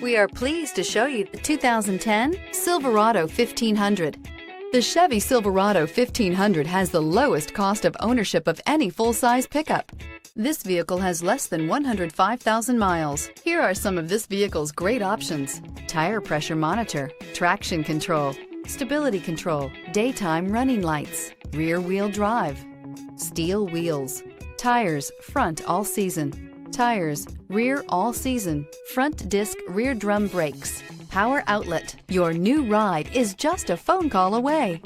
We are pleased to show you the 2010 Silverado 1500. The Chevy Silverado 1500 has the lowest cost of ownership of any full-size pickup. This vehicle has less than 105,000 miles. Here are some of this vehicle's great options: tire pressure monitor, traction control, stability control, daytime running lights, rear wheel drive, steel wheels, tires front all season, tires rear all season, front disc rear drum brakes, power outlet. Your new ride is just a phone call away.